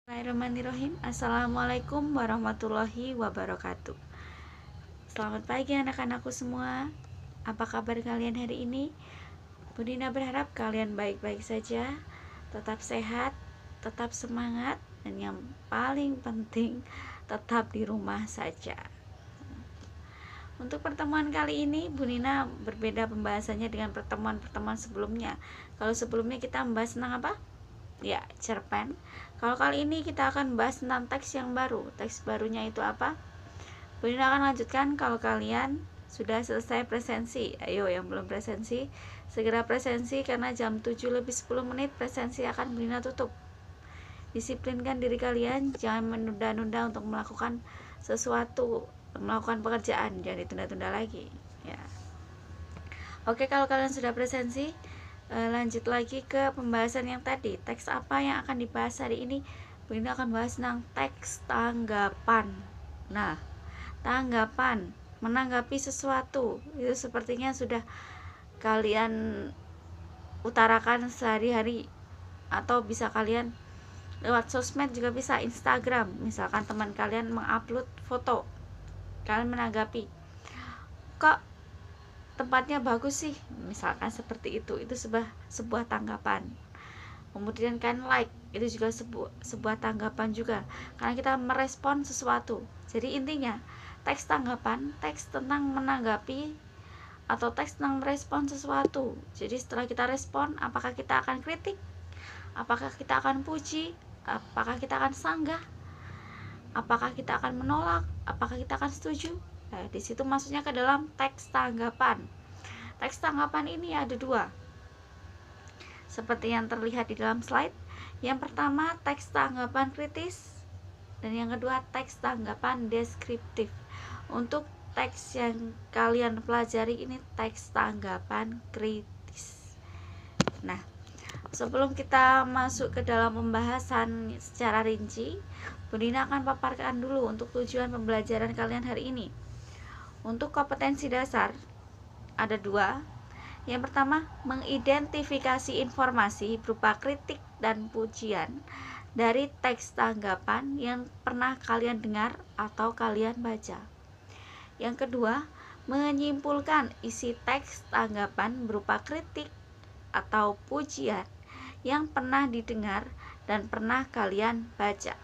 Bismillahirrahmanirrahim. Assalamualaikum warahmatullahi wabarakatuh. Selamat pagi anak-anakku semua. Apa kabar kalian hari ini? Bu Dina berharap kalian baik-baik saja, tetap sehat, tetap semangat, dan yang paling penting tetap di rumah saja. Untuk pertemuan kali ini, Bu Nina berbeda pembahasannya dengan pertemuan-pertemuan sebelumnya. Kalau sebelumnya kita membahas tentang apa? Ya, cerpen. Kalau kali ini kita akan bahas tentang teks yang baru. Teks barunya itu apa? Bu Nina akan lanjutkan. Kalau kalian sudah selesai presensi, ayo yang belum presensi segera presensi, karena jam 7:10 presensi akan Bu Nina tutup. Disiplinkan diri kalian, jangan menunda-nunda untuk melakukan sesuatu, melakukan pekerjaan, jangan ditunda-tunda lagi ya. Oke, kalau kalian sudah presensi, lanjut lagi ke pembahasan yang tadi. Teks apa yang akan dibahas hari ini? Bu Nina akan bahas tentang teks tanggapan. Nah, tanggapan, menanggapi sesuatu, itu sepertinya sudah kalian utarakan sehari-hari, atau bisa kalian lewat sosmed juga bisa, Instagram. Misalkan teman kalian mengupload foto, kalian menanggapi, kok tempatnya bagus sih, misalkan seperti itu sebuah tanggapan. Kemudian kan like, itu juga sebuah tanggapan juga, karena kita merespon sesuatu. Jadi intinya teks tanggapan, teks tentang menanggapi, atau teks tentang merespon sesuatu. Jadi setelah kita respon, apakah kita akan kritik, apakah kita akan puji, apakah kita akan sanggah, apakah kita akan menolak, apakah kita akan setuju. Nah, di situ maksudnya ke dalam teks tanggapan. Teks tanggapan ini ada dua, seperti yang terlihat di dalam slide. Yang pertama teks tanggapan kritis, dan yang kedua teks tanggapan deskriptif. Untuk teks yang kalian pelajari ini teks tanggapan kritis. Nah, sebelum kita masuk ke dalam pembahasan secara rinci, Bu Dina akan paparkan dulu untuk tujuan pembelajaran kalian hari ini. Untuk kompetensi dasar ada dua. Yang pertama, mengidentifikasi informasi berupa kritik dan pujian dari teks tanggapan yang pernah kalian dengar atau kalian baca. Yang kedua, menyimpulkan isi teks tanggapan berupa kritik atau pujian yang pernah didengar dan pernah kalian baca.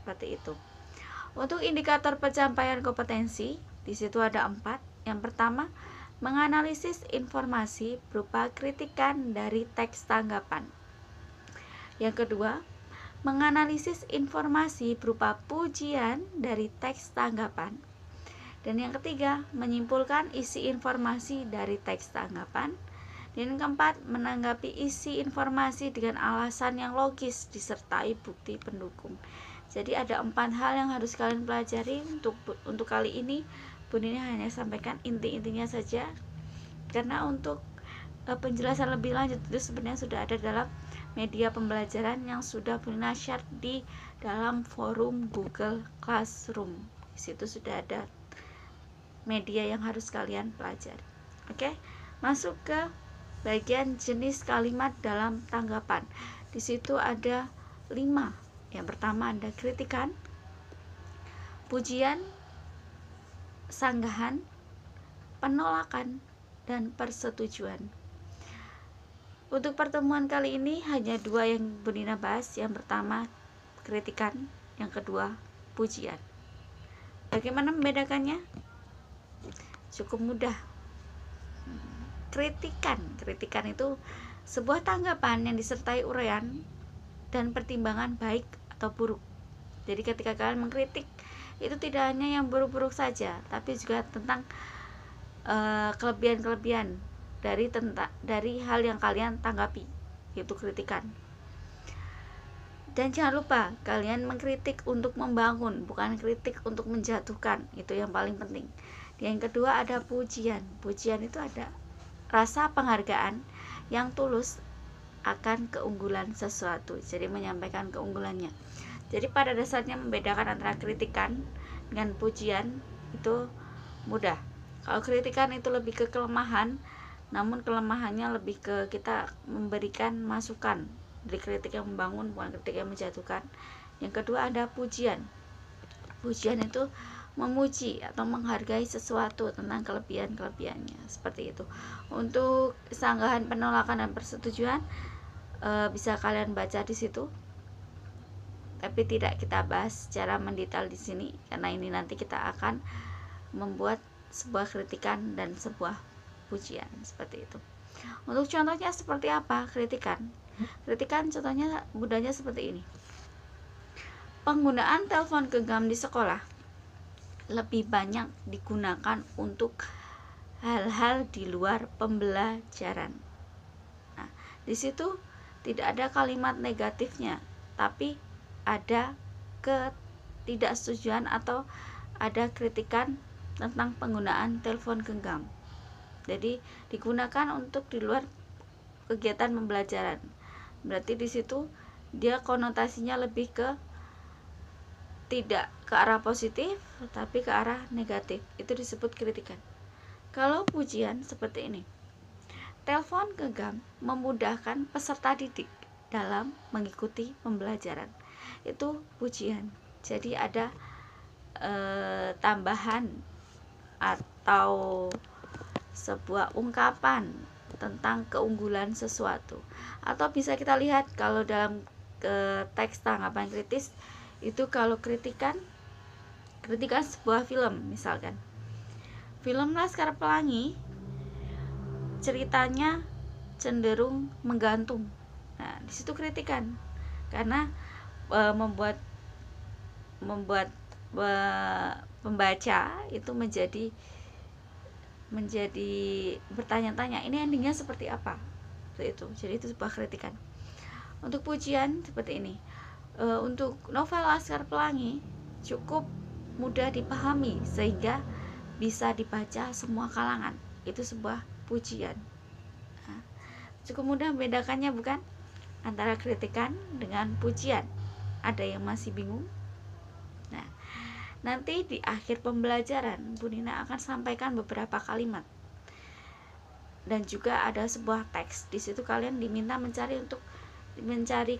Seperti itu. Untuk indikator pencapaian kompetensi, di situ ada 4. Yang pertama, menganalisis informasi berupa kritikan dari teks tanggapan. Yang kedua, menganalisis informasi berupa pujian dari teks tanggapan. Dan yang ketiga, menyimpulkan isi informasi dari teks tanggapan. Dan yang keempat, menanggapi isi informasi dengan alasan yang logis disertai bukti pendukung. Jadi ada 4 hal yang harus kalian pelajari. Untuk kali ini Bu Nina hanya sampaikan inti-intinya saja, karena untuk penjelasan lebih lanjut itu sebenarnya sudah ada dalam media pembelajaran yang sudah Bu Nina share di dalam forum Google Classroom. Di situ sudah ada media yang harus kalian pelajari. Oke, masuk ke bagian jenis kalimat dalam tanggapan. Di situ ada 5. Yang pertama ada kritikan, pujian, sanggahan, penolakan, dan persetujuan. Untuk pertemuan kali ini hanya 2 yang Bu Nina bahas. Yang pertama kritikan, yang kedua pujian. Bagaimana membedakannya? Cukup mudah. Kritikan itu sebuah tanggapan yang disertai uraian dan pertimbangan baik atau buruk. Jadi ketika kalian mengkritik, itu tidak hanya yang buruk-buruk saja, tapi juga tentang kelebihan-kelebihan dari hal yang kalian tanggapi, yaitu kritikan. Dan jangan lupa, kalian mengkritik untuk membangun, bukan kritik untuk menjatuhkan. Itu yang paling penting. Yang kedua ada pujian. Pujian itu ada rasa penghargaan yang tulus akan keunggulan sesuatu. Jadi menyampaikan keunggulannya. Jadi pada dasarnya membedakan antara kritikan dengan pujian itu mudah. Kalau kritikan itu lebih ke kelemahan, namun kelemahannya lebih ke kita memberikan masukan. Dari kritik yang membangun, bukan kritik yang menjatuhkan. Yang kedua ada pujian. Pujian itu memuji atau menghargai sesuatu tentang kelebihan-kelebihannya, seperti itu. Untuk sanggahan, penolakan, dan persetujuan bisa kalian baca di situ, tapi tidak kita bahas secara mendetail di sini karena ini nanti kita akan membuat sebuah kritikan dan sebuah pujian, seperti itu. Untuk contohnya seperti apa kritikan? Kritikan contohnya mudahnya seperti ini. Penggunaan telepon genggam di sekolah lebih banyak digunakan untuk hal-hal di luar pembelajaran. Nah, di situ tidak ada kalimat negatifnya, tapi ada ketidaksetujuan atau ada kritikan tentang penggunaan telepon genggam. Jadi digunakan untuk di luar kegiatan pembelajaran. Berarti di situ dia konotasinya lebih ke tidak ke arah positif, tapi ke arah negatif. Itu disebut kritikan. Kalau pujian seperti ini. Telepon genggam memudahkan peserta didik dalam mengikuti pembelajaran. Itu pujian. Jadi ada tambahan atau sebuah ungkapan tentang keunggulan sesuatu. Atau bisa kita lihat kalau dalam teks tanggapan kritis itu, kalau kritikan sebuah film, misalkan film Laskar Pelangi ceritanya cenderung menggantung. Nah, di situ kritikan karena membuat pembaca itu menjadi bertanya-tanya, ini endingnya seperti apa? Itu. Jadi itu sebuah kritikan. Untuk pujian seperti ini. Untuk novel Laskar Pelangi cukup mudah dipahami sehingga bisa dibaca semua kalangan. Itu sebuah pujian. Nah, cukup mudah membedakannya, bukan? Antara kritikan dengan pujian. Ada yang masih bingung? Nah, nanti di akhir pembelajaran Bu Nina akan sampaikan beberapa kalimat. Dan juga ada sebuah teks. Di situ kalian diminta mencari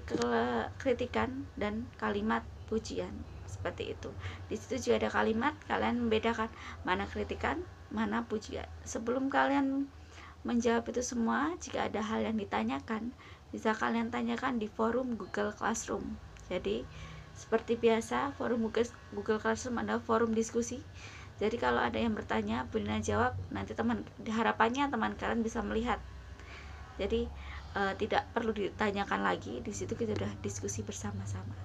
kritikan dan kalimat pujian, seperti itu. Di situ juga ada kalimat, kalian membedakan mana kritikan, mana pujian. Sebelum kalian menjawab itu semua, jika ada hal yang ditanyakan, bisa kalian tanyakan di forum Google Classroom. Jadi seperti biasa, forum Google Classroom adalah forum diskusi. Jadi kalau ada yang bertanya, Bu Nina jawab. Nanti harapannya teman kalian bisa melihat. Jadi tidak perlu ditanyakan lagi, di situ kita sudah diskusi bersama-sama.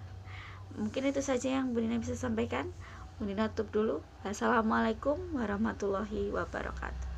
Mungkin itu saja yang Bu Nina bisa sampaikan. Bu Nina tutup dulu. Assalamualaikum warahmatullahi wabarakatuh.